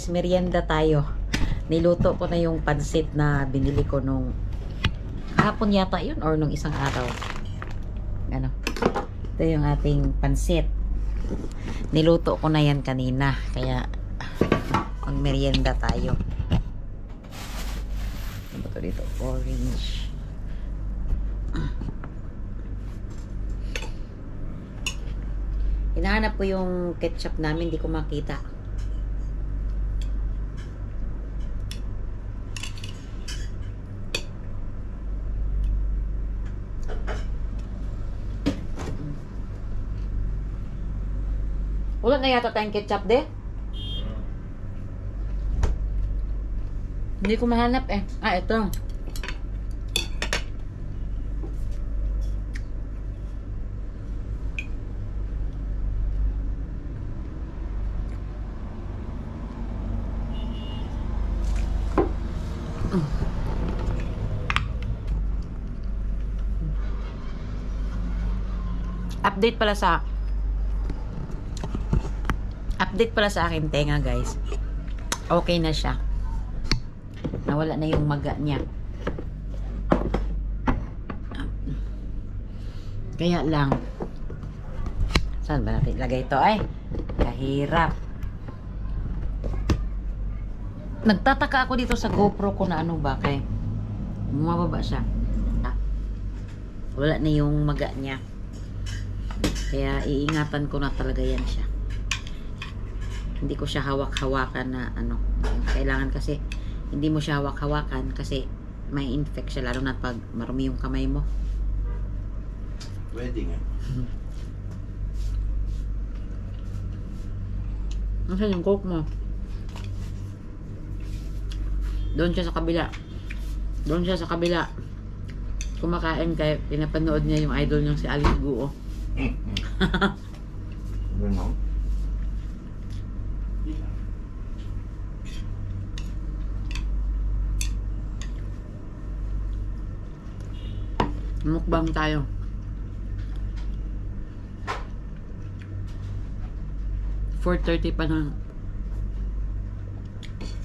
guys, merienda tayo. Niluto ko na yung pansit na binili ko nung hapon yata yun or nung isang araw. Ano? Ito yung ating pansit. Niluto ko na yan kanina. Kaya mag merienda tayo. Ano ba ito dito? Orange. Hinahanap ko yung ketchup namin, hindi ko makita. Wala na yata tayong ketchup, de? Hindi ko mahanap eh. Ah, ito. Update pala sa akin tenga, guys. Okay na siya. Nawala na yung maga niya. Kaya lang, saan ba natin ilagay ito? Ay, kahirap. Nagtataka ako dito sa GoPro ko na ano ba, kay bumababa siya. Wala na yung maga niya. Kaya iingatan ko na talaga yan siya. Hindi ko siya hawak-hawakan na ano. Kailangan kasi hindi mo siya hawak-hawakan kasi may infect siya lalo na pag marumi yung kamay mo. Pwede nga. Nasaan yung coke mo? Doon siya sa kabila. Doon siya sa kabila. Kumakain kaya pinapanood niya yung idol niyang si Alice Guo. Ano? Mukbang tayo. 4:30 pa ng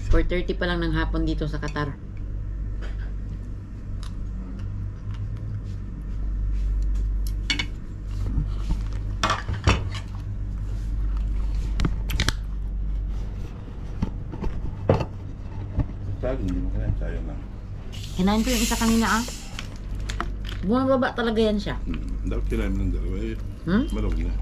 4:30 pa lang ng hapon dito sa Qatar. Hindi mo kaya tayo na. Kinain ko yung isa kanina ah. Bumababa talaga yan siya. Dapat kinain mo ng dalawa eh. Marami na.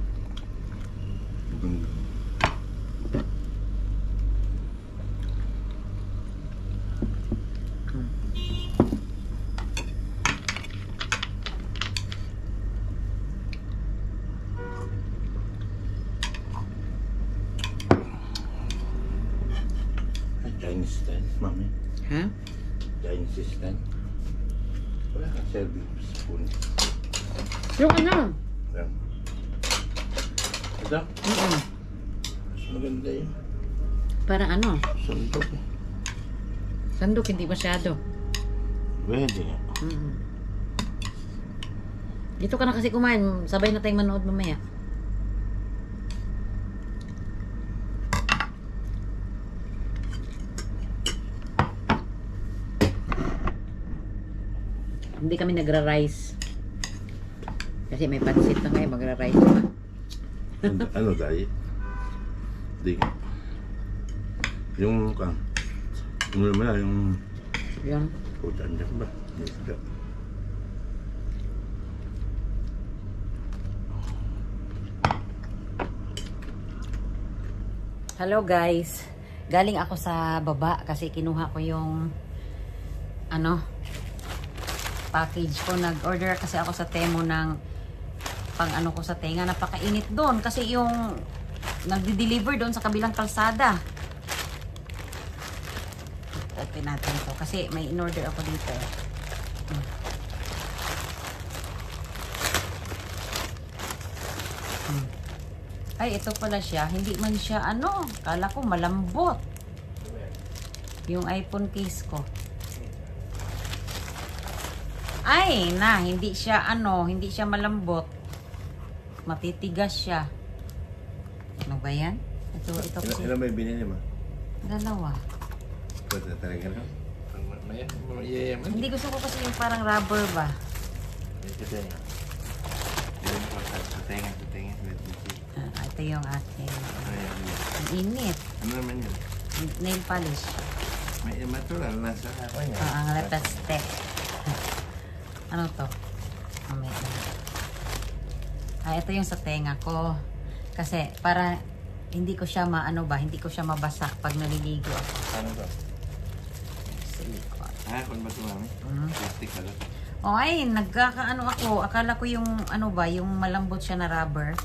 Chinese stand, mami. Ha? Chinese stand. Wala kang serving spoon. Yung ano? Yan. Ito? Maganda yun. Para ano? Sundok eh. Sandok, hindi masyado. Pwede nga. Dito ka na kasi kumain. Sabay na tayong manood mamaya. Hindi kami nagra-rice. Kasi may pansit na ngayon, magra-rice pa. Ano diet? Di nga. Yung Yung putan niya ba? Hello guys. Galing ako sa baba kasi kinuha ko yung ano package ko. Nag-order kasi ako sa Temu ng pang ano ko sa tenga. Napakainit doon kasi yung nagdi-deliver doon sa kabilang kalsada. Open natin to kasi may in-order ako dito. Ay, ito pala siya. Hindi man siya ano. Kala ko malambot. Yung iPhone case ko. Ay, hindi siya ano, hindi siya malambot. Matitigas siya. Ano ba yan? Ito kasi. Ano may binili mo? Dalawa. Pwede talaga no? Mayayaman. Hindi gusto ko kasi yung parang rubber ba? Ito tayo. Ganun pa sa tenga. Ito yung aking Ayan. ang init. Ano naman yun? Nail polish. May matural. Nasa ako niya. Ang lipstick. Ano to? Mamaya na. Ito yung sa tenga ko. Kasi para hindi ko siya hindi ko siya mabasa pag naliligo ako. Ano to? Silicone. Kung ba ito mami? Plastic ka lang. O ay, nagkakaano ako. Akala ko yung yung malambot siya na rubber.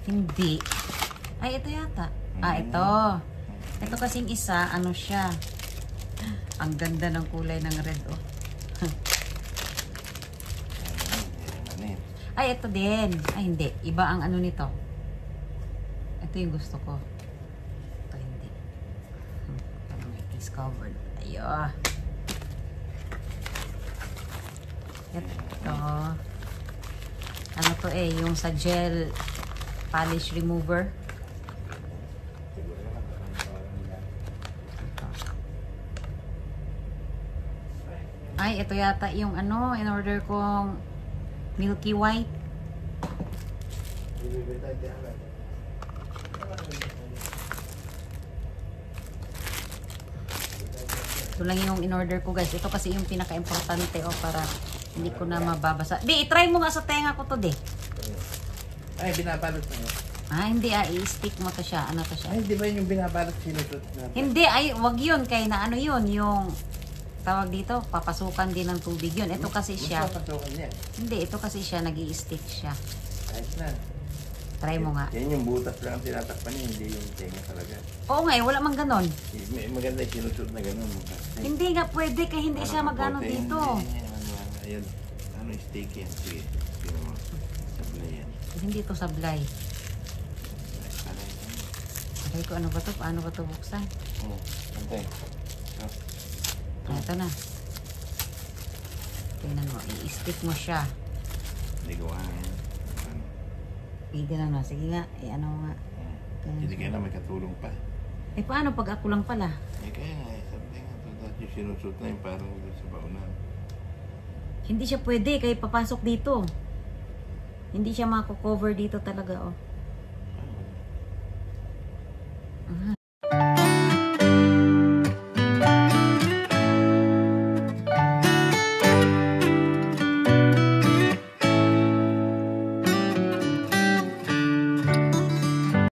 Hindi. Ay, ito yata. Ito. Ito kasing isa, siya. Ang ganda ng kulay ng red, oh. Ay, ito din. Ay, hindi. Iba ang nito. Ito yung gusto ko. Ito hindi. It's covered. Ayo. Ito. Ano to yung sa gel polish remover. Ay, ito yata yung in order kong milky white. Ito lang yung in order ko, guys. Ito kasi yung pinaka-importante para hindi ko na mababasa. Di, try mo nga sa tenga ko to, di. Ay, binabalot mo yun. Hindi i-stick mo to siya. Ano to siya? Ay, di ba yung binabalot sinusot na? Hindi, wag yun. Kaya na yun, yung tawag dito, papasukan din ng tubig yun. Ito kasi siya. Papasukan yan. Hindi, ito kasi siya, nag-i-stick siya. Ayos na. Try mo nga. Yan yung butas lang ang tinatakpan niya, hindi yung tenga talaga. Oo nga, wala mang ganon. Maganda yung sinusot na gano'n. Hindi nga pwede, kaya hindi siya magano dito. Ayun, steak yan. Sige, sige mo. Sablay yan. Hindi to sablay. Aray ko, ano ba to? Paano ba to buksan? Antay. Ito na. Tingnan mo, i-stick mo siya. Hindi ko yan. Pwede na no. Sige nga, ano nga. Hindi kaya na may katulong pa. Paano pag ako lang pala? Kaya nga, sabi nga. Dati yung sinusot na yung parang sa baunan. Hindi siya pwede, kaya papasok dito. Hindi siya mako-cover dito talaga, oh.